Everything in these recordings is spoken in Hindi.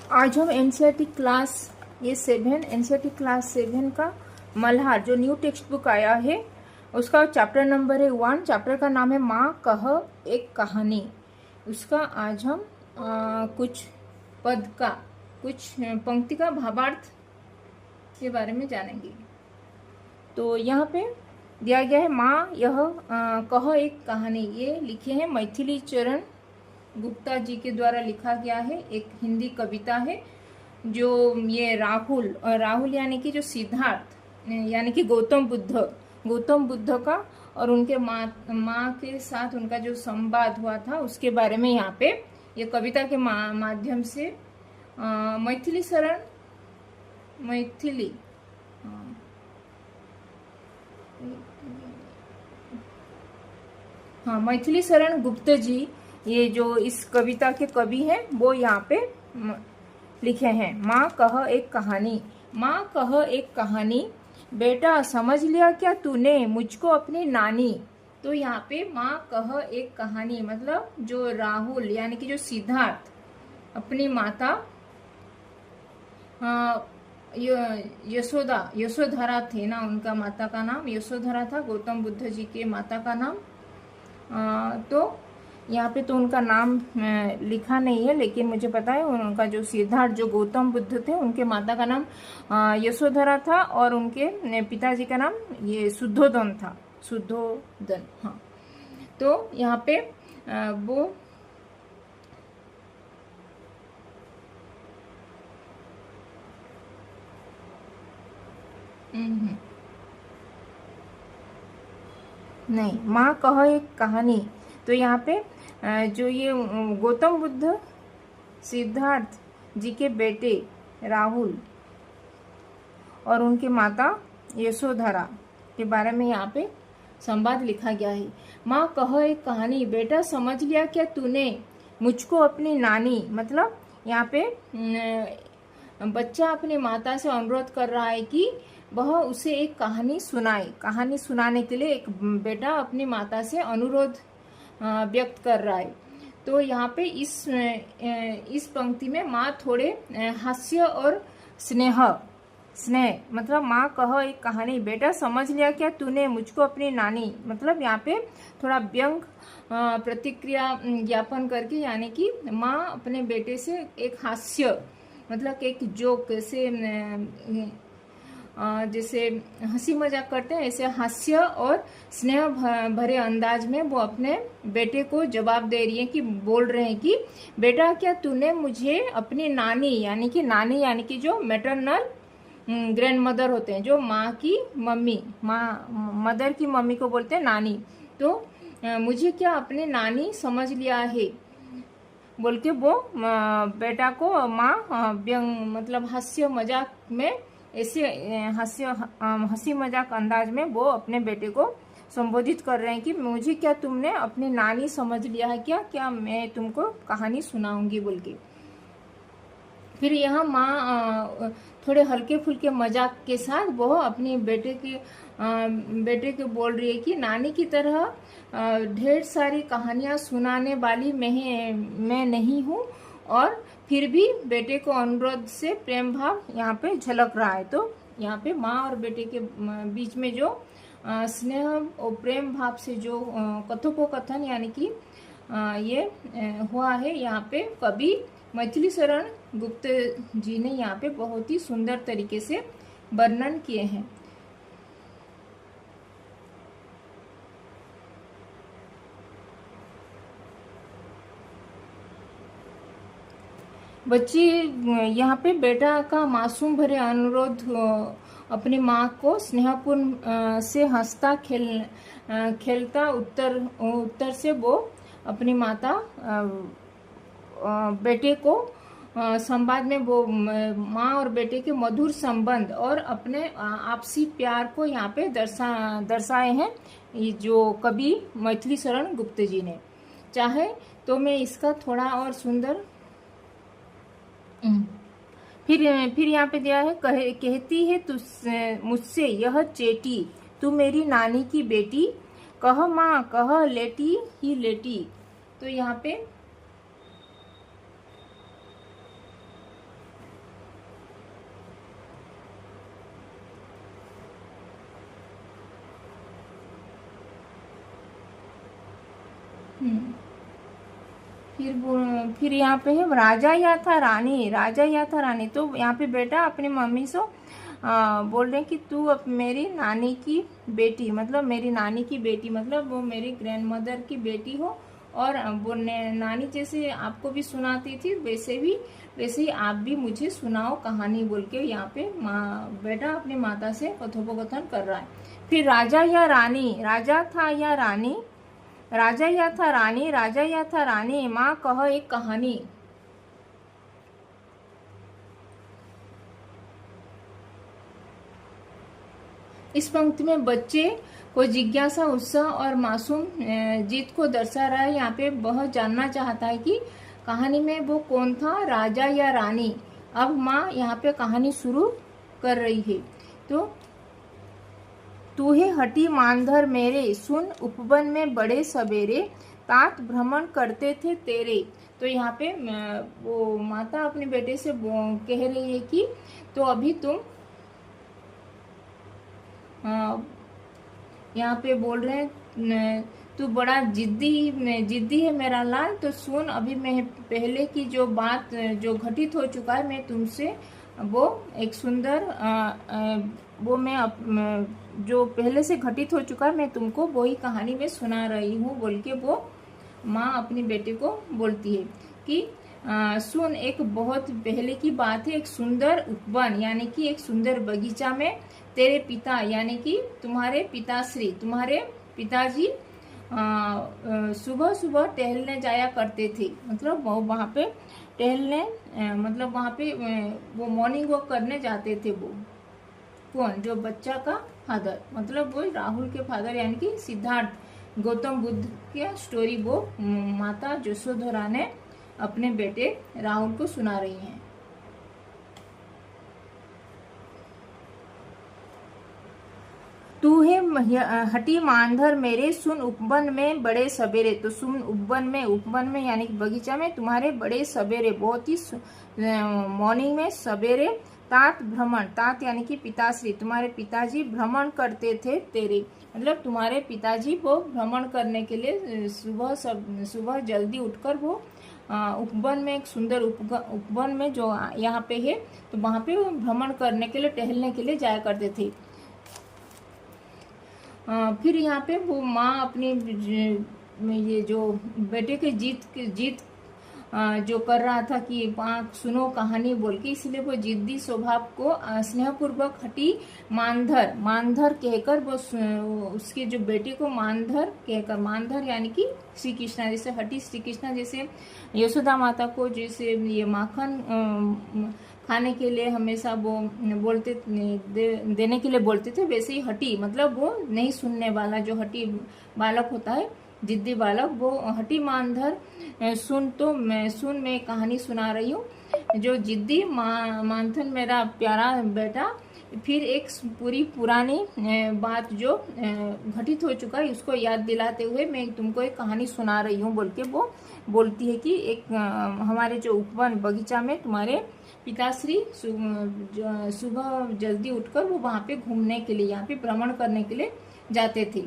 आज हम एनसीईआरटी क्लास एनसीईआरटी क्लास 7 का मल्हार जो न्यू टेक्स्ट बुक आया है उसका चैप्टर नंबर है 1। चैप्टर का नाम है माँ कह एक कहानी। उसका आज हम कुछ पंक्ति का भावार्थ के बारे में जानेंगे। तो यहाँ पे दिया गया है माँ यह कह एक कहानी। ये लिखे हैं मैथिली चरण गुप्ता जी के द्वारा लिखा गया है। एक हिंदी कविता है जो ये राहुल यानी कि जो सिद्धार्थ यानी कि गौतम बुद्ध का और उनके माँ के साथ उनका जो संवाद हुआ था उसके बारे में यहाँ पे ये कविता के माध्यम से मैथिली शरण गुप्त जी ये जो इस कविता के कवि हैं वो यहाँ पे लिखे हैं। माँ कह एक कहानी, बेटा समझ लिया क्या तूने मुझको अपनी नानी। तो यहाँ पे माँ कह एक कहानी मतलब जो राहुल यानी कि जो सिद्धार्थ अपनी माता यशोधरा थे ना, उनका माता का नाम यशोधरा था, गौतम बुद्ध जी के माता का नाम। तो यहाँ पे तो उनका नाम लिखा नहीं है, लेकिन मुझे पता है उनका जो सिद्धार्थ जो गौतम बुद्ध थे उनके माता का नाम यशोधरा था और उनके पिताजी का नाम ये शुद्धोदन था। हाँ। तो यहाँ पे वो नहीं, माँ कह एक कहानी। तो यहाँ पे जो ये गौतम बुद्ध सिद्धार्थ जी के बेटे राहुल और उनके माता यशोधरा के बारे में यहाँ पे संवाद लिखा गया है। माँ कह एक कहानी, बेटा समझ लिया क्या तूने मुझको अपनी नानी। मतलब यहाँ पे बच्चा अपनी माता से अनुरोध कर रहा है कि वह उसे एक कहानी सुनाए। कहानी सुनाने के लिए एक बेटा अपनी माता से अनुरोध व्यक्त कर रहा है। तो यहाँ पे इस पंक्ति में माँ थोड़े हास्य और स्नेह मतलब माँ कह एक कहानी, बेटा समझ लिया क्या तूने मुझको अपनी नानी। मतलब यहाँ पे थोड़ा व्यंग प्रतिक्रिया ज्ञापन करके यानी कि माँ अपने बेटे से एक हास्य मतलब एक जोक से जैसे हंसी मजाक करते हैं ऐसे हास्य और स्नेह भरे अंदाज में वो अपने बेटे को जवाब दे रही है कि बोल रहे हैं कि बेटा क्या तूने मुझे अपनी नानी यानी कि जो मैटरनल ग्रैंड मदर होते हैं, जो माँ की मम्मी मदर की मम्मी को बोलते हैं नानी। तो मुझे क्या अपनी नानी समझ लिया है बोल के वो बेटा को माँ व्यंग मतलब हास्य मजाक में ऐसे हंसी मजाक अंदाज में वो अपने बेटे को संबोधित कर रहे हैं कि मुझे क्या तुमने अपनी नानी समझ लिया है क्या मैं तुमको कहानी सुनाऊंगी बोल के। फिर यहाँ माँ थोड़े हल्के फुल्के मजाक के साथ वो अपने बेटे के बोल रही है कि नानी की तरह ढेर सारी कहानियाँ सुनाने वाली मैं नहीं हूँ, और फिर भी बेटे को अनुरोध से प्रेम भाव यहाँ पे झलक रहा है। तो यहाँ पे माँ और बेटे के बीच में जो स्नेह और प्रेम भाव से जो कथोपकथन यानी कि ये हुआ है, यहाँ पे कवि मैथिली शरण गुप्त जी ने यहाँ पे बहुत ही सुंदर तरीके से वर्णन किए हैं। बच्ची यहाँ पे बेटा का मासूम भरे अनुरोध अपनी माँ को स्नेहपूर्ण से हंसता खेलता उत्तर से वो अपनी माता बेटे को संवाद में वो माँ और बेटे के मधुर संबंध और अपने आपसी प्यार को यहाँ पे दर्शाए हैं ये जो कवि मैथिली शरण गुप्त जी ने। चाहे तो मैं इसका थोड़ा और सुंदर फिर यहाँ पे दिया है कहती है मुझसे यह चेटी तू मेरी नानी की बेटी, कह माँ कह लेटी ही लेटी। तो यहाँ पे फिर यहाँ पे है राजा या था रानी, राजा या था रानी। तो यहाँ पे बेटा अपनी मम्मी से बोल रहे हैं कि तू अब मेरी नानी की बेटी, मतलब मेरी नानी की बेटी, मतलब वो मेरी ग्रैंडमदर की बेटी हो। और वो नानी जैसे आपको भी सुनाती थी वैसे ही आप भी मुझे सुनाओ कहानी, बोल के यहाँ पे बेटा अपनी माता से कथोपकथन कर रहा है। फिर राजा या रानी, राजा था या रानी, राजा या था रानी, राजा या था रानी, माँ कह एक कहानी। इस पंक्ति में बच्चे को जिज्ञासा, उत्साह और मासूम जीत को दर्शा रहा है। यहाँ पे वह जानना चाहता है कि कहानी में वो कौन था, राजा या रानी। अब माँ यहाँ पे कहानी शुरू कर रही है। तो तू है हटी मानधर मेरे, सुन उपवन में बड़े सवेरे, तात भ्रमण करते थे तेरे। तो यहाँ पे वो माता अपने बेटे से कह रही है कि तो अभी तुम यहाँ पे बोल रहे हैं तू बड़ा जिद्दी है मेरा लाल, तो सुन अभी मैं पहले की जो बात जो घटित हो चुका है मैं तुमसे वो एक सुंदर वो मैं जो पहले से घटित हो चुका है मैं तुमको वही कहानी में सुना रही हूँ, बोल के वो माँ अपने बेटे को बोलती है कि सुन, एक बहुत पहले की बात है, एक सुंदर उपवन यानी कि एक सुंदर बगीचा में तेरे पिता यानी कि तुम्हारे पिताश्री, तुम्हारे पिताजी सुबह सुबह टहलने जाया करते थे। मतलब वो वहाँ पे टहलने मतलब वहाँ पे वो मॉर्निंग वॉक करने जाते थे। वो कौन, जो बच्चा का फादर, मतलब वो राहुल के फादर यानी कि सिद्धार्थ गौतम बुद्ध की स्टोरी वो माता यशोधरा ने अपने बेटे राहुल को सुना रही हैं। तू है हटी मानधर मेरे, सुन उपवन में बड़े सवेरे। तो सुन उपवन में यानी कि बगीचा में तुम्हारे बड़े सवेरे, बहुत ही मॉर्निंग में सवेरे, तात भ्रमण, तात यानी कि पिताश्री, तुम्हारे पिताजी भ्रमण करते थे तेरे, मतलब तुम्हारे पिताजी वो भ्रमण करने के लिए सुबह जल्दी उठकर वो उपवन में, एक सुंदर उपवन में जो यहाँ पे है, तो वहाँ पे वो भ्रमण करने के लिए, टहलने के लिए जाया करते थे। फिर यहाँ पे वो माँ अपनी ये जो बेटे के जीत जो कर रहा था कि माँ सुनो कहानी बोल के, इसलिए वो जिद्दी स्वभाव को स्नेहपूर्वक हटी मानधर कहकर वो उसके जो बेटे को मानधर कहकर, मानधर यानी कि श्री कृष्णा, जैसे हटी श्री कृष्णा जैसे यशोदा माता को जैसे ये माखन खाने के लिए हमेशा वो बोलते देने के लिए बोलते थे, वैसे ही हटी मतलब वो नहीं सुनने वाला जो हटी बालक होता है, जिद्दी बालक, वो हटी मानधर सुन मैं कहानी सुना रही हूँ। जो जिद्दी मानधर मेरा प्यारा बेटा फिर एक पूरी पुरानी बात जो घटित हो चुका है उसको याद दिलाते हुए मैं तुमको एक कहानी सुना रही हूँ, बोल के वो बोलती है कि एक हमारे जो उपवन बगीचा में तुम्हारे पिताश्री सुबह जल्दी उठकर वो वहाँ पे घूमने के लिए, यहाँ पे भ्रमण करने के लिए जाते थे।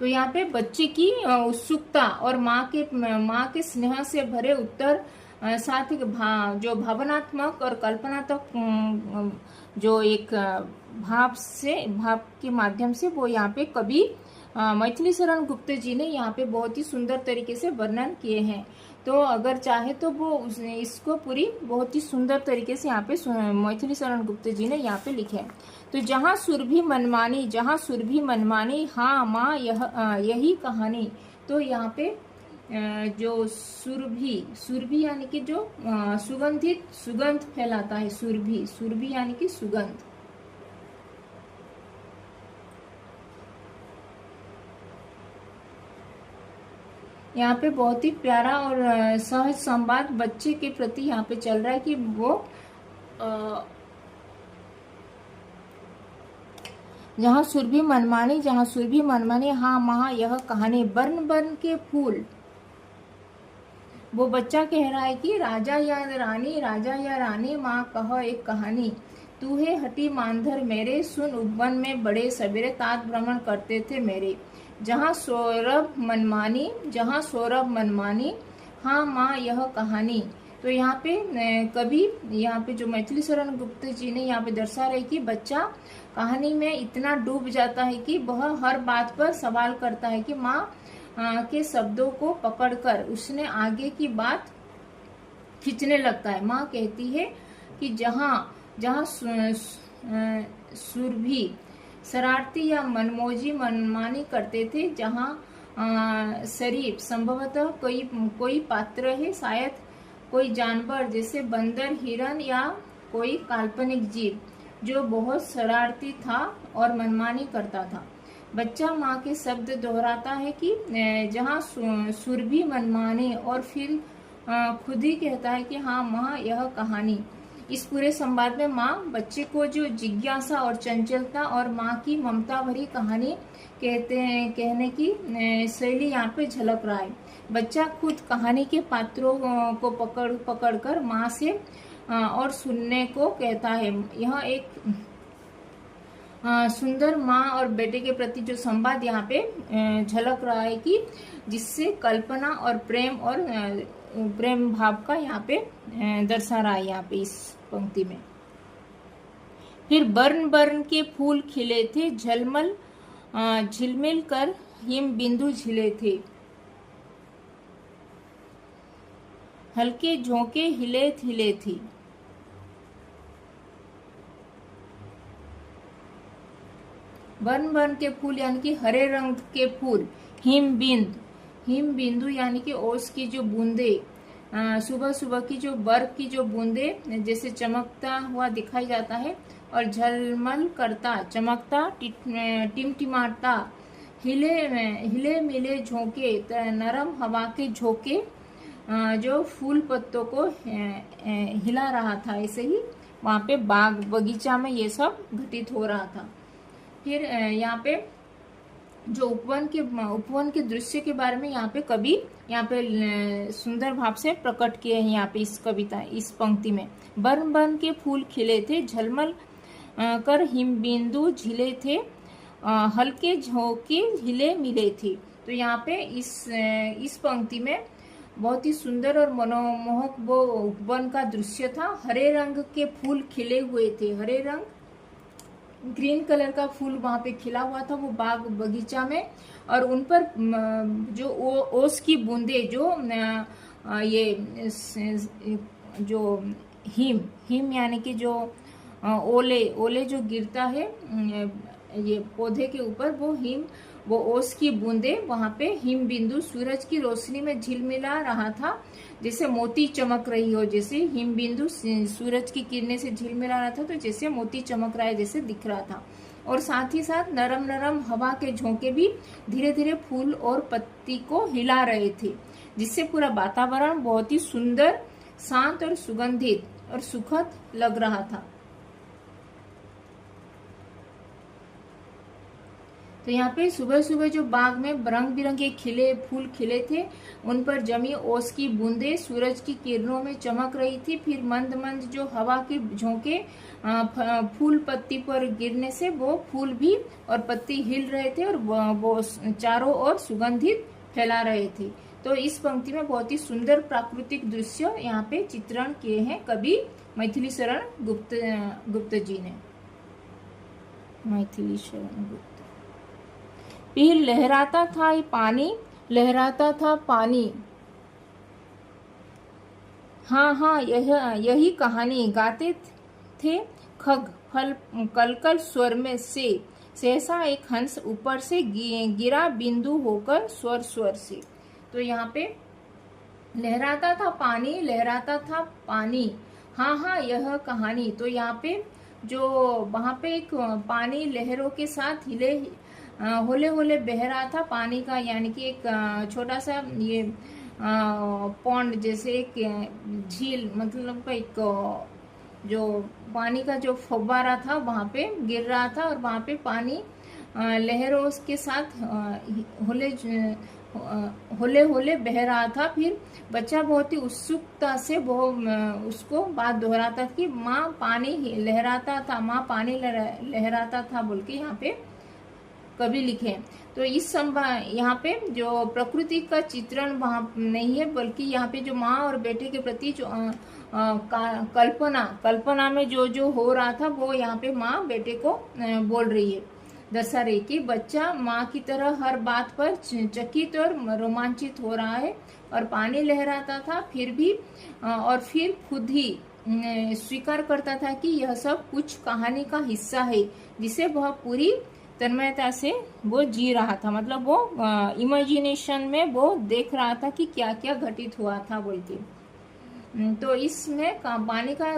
तो यहाँ पे बच्चे की उत्सुकता और माँ के स्नेह से भरे उत्तर, साथ ही जो भावनात्मक और कल्पनात्मक जो एक भाव के माध्यम से वो यहाँ पे कवि मैथिली शरण गुप्त जी ने यहाँ पे बहुत ही सुंदर तरीके से वर्णन किए हैं। तो अगर चाहे तो वो इसको पूरी बहुत ही सुंदर तरीके से यहाँ पे मैथिली शरण गुप्त जी ने यहाँ पे लिखे हैं। तो जहाँ सुरभि मनमानी, हाँ माँ यही कहानी। तो यहाँ पे जो सुरभि यानी कि जो सुगंध फैलाता है, सुरभि यानी कि सुगंध। यहाँ पे बहुत ही प्यारा और सहज संवाद बच्चे के प्रति यहाँ पे चल रहा है कि वो जहाँ सुरभि मनमानी, हाँ माँ यह कहानी, बन के फूल। वो बच्चा कह रहा है कि राजा या रानी, माँ कह एक कहानी। तू है हटी मानधर मेरे, सुन उपवन में बड़े सवेरे, तात भ्रमण करते थे मेरे। जहाँ सौरभ मनमानी, जहाँ सौरभ मनमानी, हाँ माँ यह कहानी। तो यहाँ पे कवि, यहाँ पे जो मैथिली शरण गुप्त जी ने यहाँ पे दर्शा रहे कि बच्चा कहानी में इतना डूब जाता है कि वह हर बात पर सवाल करता है कि माँ के शब्दों को पकड़कर उसने आगे की बात खींचने लगता है। माँ कहती है कि जहाँ जहाँ सुरभि शरारती या मनमोजी मनमानी करते थे, जहाँ शरीफ संभवतः कोई पात्र है, शायद कोई जानवर जैसे बंदर, हिरन या कोई काल्पनिक जीव जो बहुत शरारती था और मनमानी करता था। बच्चा माँ के शब्द दोहराता है कि जहाँ सुरभि मनमानी, और फिर खुद ही कहता है कि हाँ माँ यह कहानी। इस पूरे संवाद में माँ बच्चे को जो जिज्ञासा और चंचलता और माँ की ममता भरी कहानी कहने की शैली यहाँ पे झलक रहा है। बच्चा खुद कहानी के पात्रों को पकड़कर माँ से और सुनने को कहता है। यह एक सुंदर माँ और बेटे के प्रति जो संवाद यहाँ पे झलक रहा है कि जिससे कल्पना और प्रेम भाव का यहाँ पे दर्शा रहा है यहाँ पे इस पंक्ति में। फिर बर्न बर्न के फूल खिले थे, झलमल झिलमिल कर हिम बिंदु झिले थे, हल्के झोंके हिले हिले थी। बर्न बर्न के फूल यानी कि हरे रंग के फूल, हिम बिंदु यानी कि ओस की जो बूंदे, सुबह सुबह की जो बर्फ की जो बूंदे जैसे चमकता हुआ दिखाई जाता है, और झलमल करता, चमकता, टिमटिमाता, हिले मिले झोंके, नरम हवा के झोंके जो फूल पत्तों को हिला रहा था। ऐसे ही वहाँ पे बाग बगीचा में ये सब घटित हो रहा था। फिर यहाँ पे जो उपवन के दृश्य के बारे में यहाँ पे कवि यहाँ पे सुंदर भाव से प्रकट किए हैं यहाँ पे इस कविता, इस पंक्ति में। बर्न बर्न के फूल खिले थे, झलमल कर हिमबिंदु झिले थे, हल्के झोंके हिले मिले थे। तो यहाँ पे इस पंक्ति में बहुत ही सुंदर और मनोमोहक वो उपवन का दृश्य था। हरे रंग के फूल खिले हुए थे, हरे रंग ग्रीन कलर का फूल वहां पे खिला हुआ था वो बाग बगीचा में, और उन पर जो ओस की बूंदे, जो ये जो हिम यानी कि जो ओले जो गिरता है ये पौधे के ऊपर, वो ओस की बूंदे वहां पे हिम बिंदु सूरज की रोशनी में झिलमिला रहा था, जैसे मोती चमक रही हो, जैसे हिम बिंदु सूरज की किरणें से झिलमिला रहा था तो जैसे मोती चमक रहा है जैसे दिख रहा था। और साथ ही साथ नरम नरम हवा के झोंके भी धीरे धीरे फूल और पत्ती को हिला रहे थे, जिससे पूरा वातावरण बहुत ही सुंदर, शांत और सुगंधित और सुखद लग रहा था। तो यहाँ पे सुबह सुबह जो बाग में रंग बिरंगे फूल खिले थे, उन पर जमी ओस की बूंदे सूरज की किरणों में चमक रही थी। फिर मंद मंद जो हवा के झोंके फूल पत्ती पर गिरने से वो फूल भी और पत्ती हिल रहे थे और वो चारों ओर सुगंधित फैला रहे थे। तो इस पंक्ति में बहुत ही सुंदर प्राकृतिक दृश्य यहाँ पे चित्रण किए हैं कवि मैथिली शरण गुप्त जी ने। मैथिली शरण गुप्त। फिर लहराता था पानी, लहराता था पानी, हाँ यही कहानी, गाते थे खग फल कलकल स्वर में से, सहसा एक हंस ऊपर से गिरा बिंदु होकर स्वर से। तो यहाँ पे लहराता था पानी, लहराता था पानी, हाँ यह कहानी। तो यहाँ पे जो वहाँ पे एक पानी लहरों के साथ होले होले बह रहा था पानी का, यानी कि एक छोटा सा ये पॉन्ड जैसे एक झील, मतलब एक जो पानी का जो फव्वारा था वहां पे गिर रहा था, और वहां पे पानी लहरों के साथ होले होले बह रहा था। फिर बच्चा बहुत ही उत्सुकता से वो उसको बात दोहराता कि माँ पानी लहराता था, माँ पानी लहराता था बोल के यहाँ पे कवि लिखे। तो इस यहाँ पे जो प्रकृति का चित्रण वहाँ नहीं है, बल्कि यहाँ पे जो माँ और बेटे के प्रति जो कल्पना में जो हो रहा था वो यहाँ पे माँ बेटे को बोल रही है, दर्शा रही कि बच्चा माँ की तरह हर बात पर चकित और रोमांचित हो रहा है और पानी लहराता था, फिर भी और फिर खुद ही स्वीकार करता था कि यह सब कुछ कहानी का हिस्सा है जिसे वह पूरी तन्मयता से वो जी रहा था। मतलब वो इमेजिनेशन में वो देख रहा था कि क्या क्या घटित हुआ था बोल के। तो इसमें पानी का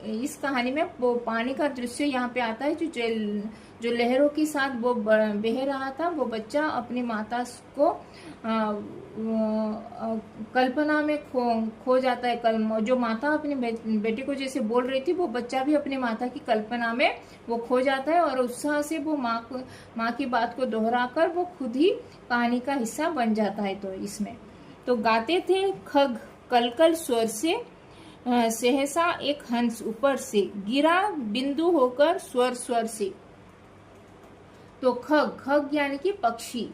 इस कहानी में वो पानी का दृश्य यहाँ पे आता है, जो लहरों के साथ वो बह रहा था। वो बच्चा अपनी माता को कल्पना में खो जाता है। जो माता अपने बेटे को जैसे बोल रही थी, वो बच्चा भी अपनी माता की कल्पना में वो खो जाता है और उत्साह से वो माँ की बात को दोहराकर वो खुद ही कहानी का हिस्सा बन जाता है। तो इसमें तो गाते थे खग कलकल स्वर से, सहसा एक हंस ऊपर से गिरा बिंदु होकर स्वर स्वर से। तो खग यानी कि पक्षी।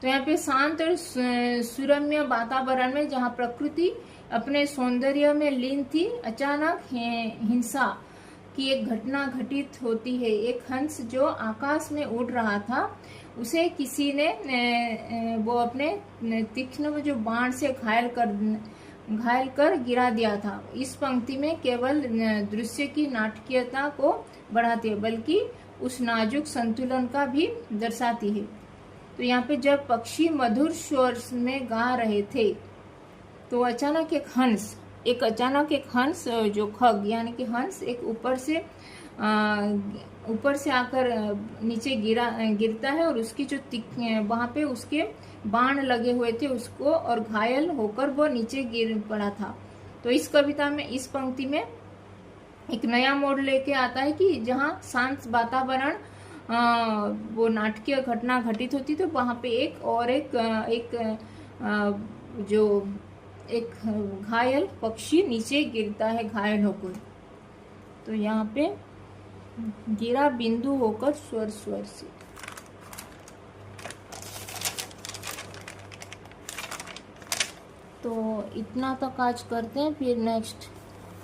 तो यहाँ पे शांत और सुरम्य वातावरण में जहाँ प्रकृति अपने सौंदर्य में लीन थी, अचानक हिंसा की एक घटना घटित होती है। एक हंस जो आकाश में उड़ रहा था, उसे किसी ने वो अपने तीक्ष्ण जो बाण से घायल कर गिरा दिया था। इस पंक्ति में केवल दृश्य की नाटकीयता को बढ़ाती है, बल्कि उस नाजुक संतुलन का भी दर्शाती है। तो यहाँ पे जब पक्षी मधुर स्वर में गा रहे थे, तो अचानक एक हंस जो खग यानी कि हंस एक ऊपर से आकर नीचे गिरता है और उसकी जो वहां पे उसके बाण लगे हुए थे उसको, और घायल होकर वो नीचे गिर पड़ा था। तो इस कविता में इस पंक्ति में एक नया मोड़ लेके आता है कि जहाँ शांत वातावरण वो नाटकीय घटना घटित होती, तो वहां पे एक घायल पक्षी नीचे गिरता है घायल होकर। तो यहाँ पे गिरा बिंदु होकर स्वर स्वर से। तो इतना तक आज करते हैं, फिर नेक्स्ट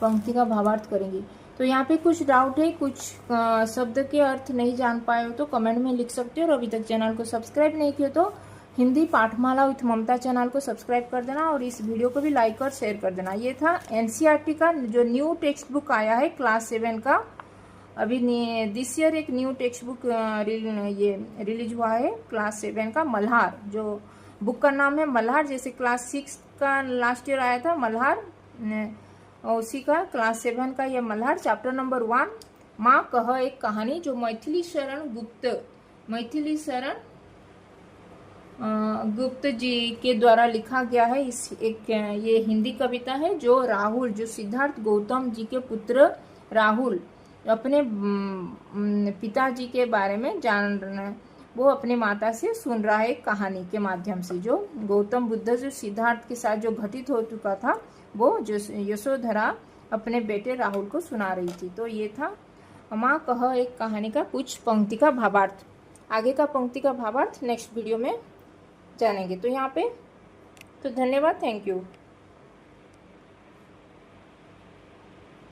पंक्ति का भावार्थ करेंगे। तो यहाँ पे कुछ डाउट है, कुछ शब्द के अर्थ नहीं जान पाए हो तो कमेंट में लिख सकते हो। और अभी तक चैनल को सब्सक्राइब नहीं किया तो हिंदी पाठमाला विथ ममता चैनल को सब्सक्राइब कर देना और इस वीडियो को भी लाइक और शेयर कर देना। ये था एनसीईआरटी का जो न्यू टेक्स्ट बुक आया है क्लास 7 का। अभी दिस ईयर एक न्यू टेक्स्ट बुक ये रिलीज हुआ है क्लास 7 का, मल्हार। जो बुक का नाम है मल्हार, जैसे क्लास 6 का लास्ट ईयर आया था मल्हार, उसी का क्लास 7 का ये मल्हार। चैप्टर नंबर 1 माँ कह एक कहानी, जो मैथिली शरण गुप्त जी के द्वारा लिखा गया है। ये हिंदी कविता है जो राहुल, जो सिद्धार्थ गौतम जी के पुत्र राहुल अपने पिताजी के बारे में जान रहे हैं, वो अपनी माता से सुन रहा है कहानी के माध्यम से। जो गौतम बुद्ध जो सिद्धार्थ के साथ जो घटित हो चुका था, वो जो यशोधरा अपने बेटे राहुल को सुना रही थी। तो ये था माँ कह एक कहानी का कुछ पंक्ति का भावार्थ। आगे का पंक्ति का भावार्थ नेक्स्ट वीडियो में जानेंगे। तो यहाँ पे तो धन्यवाद, थैंक यू।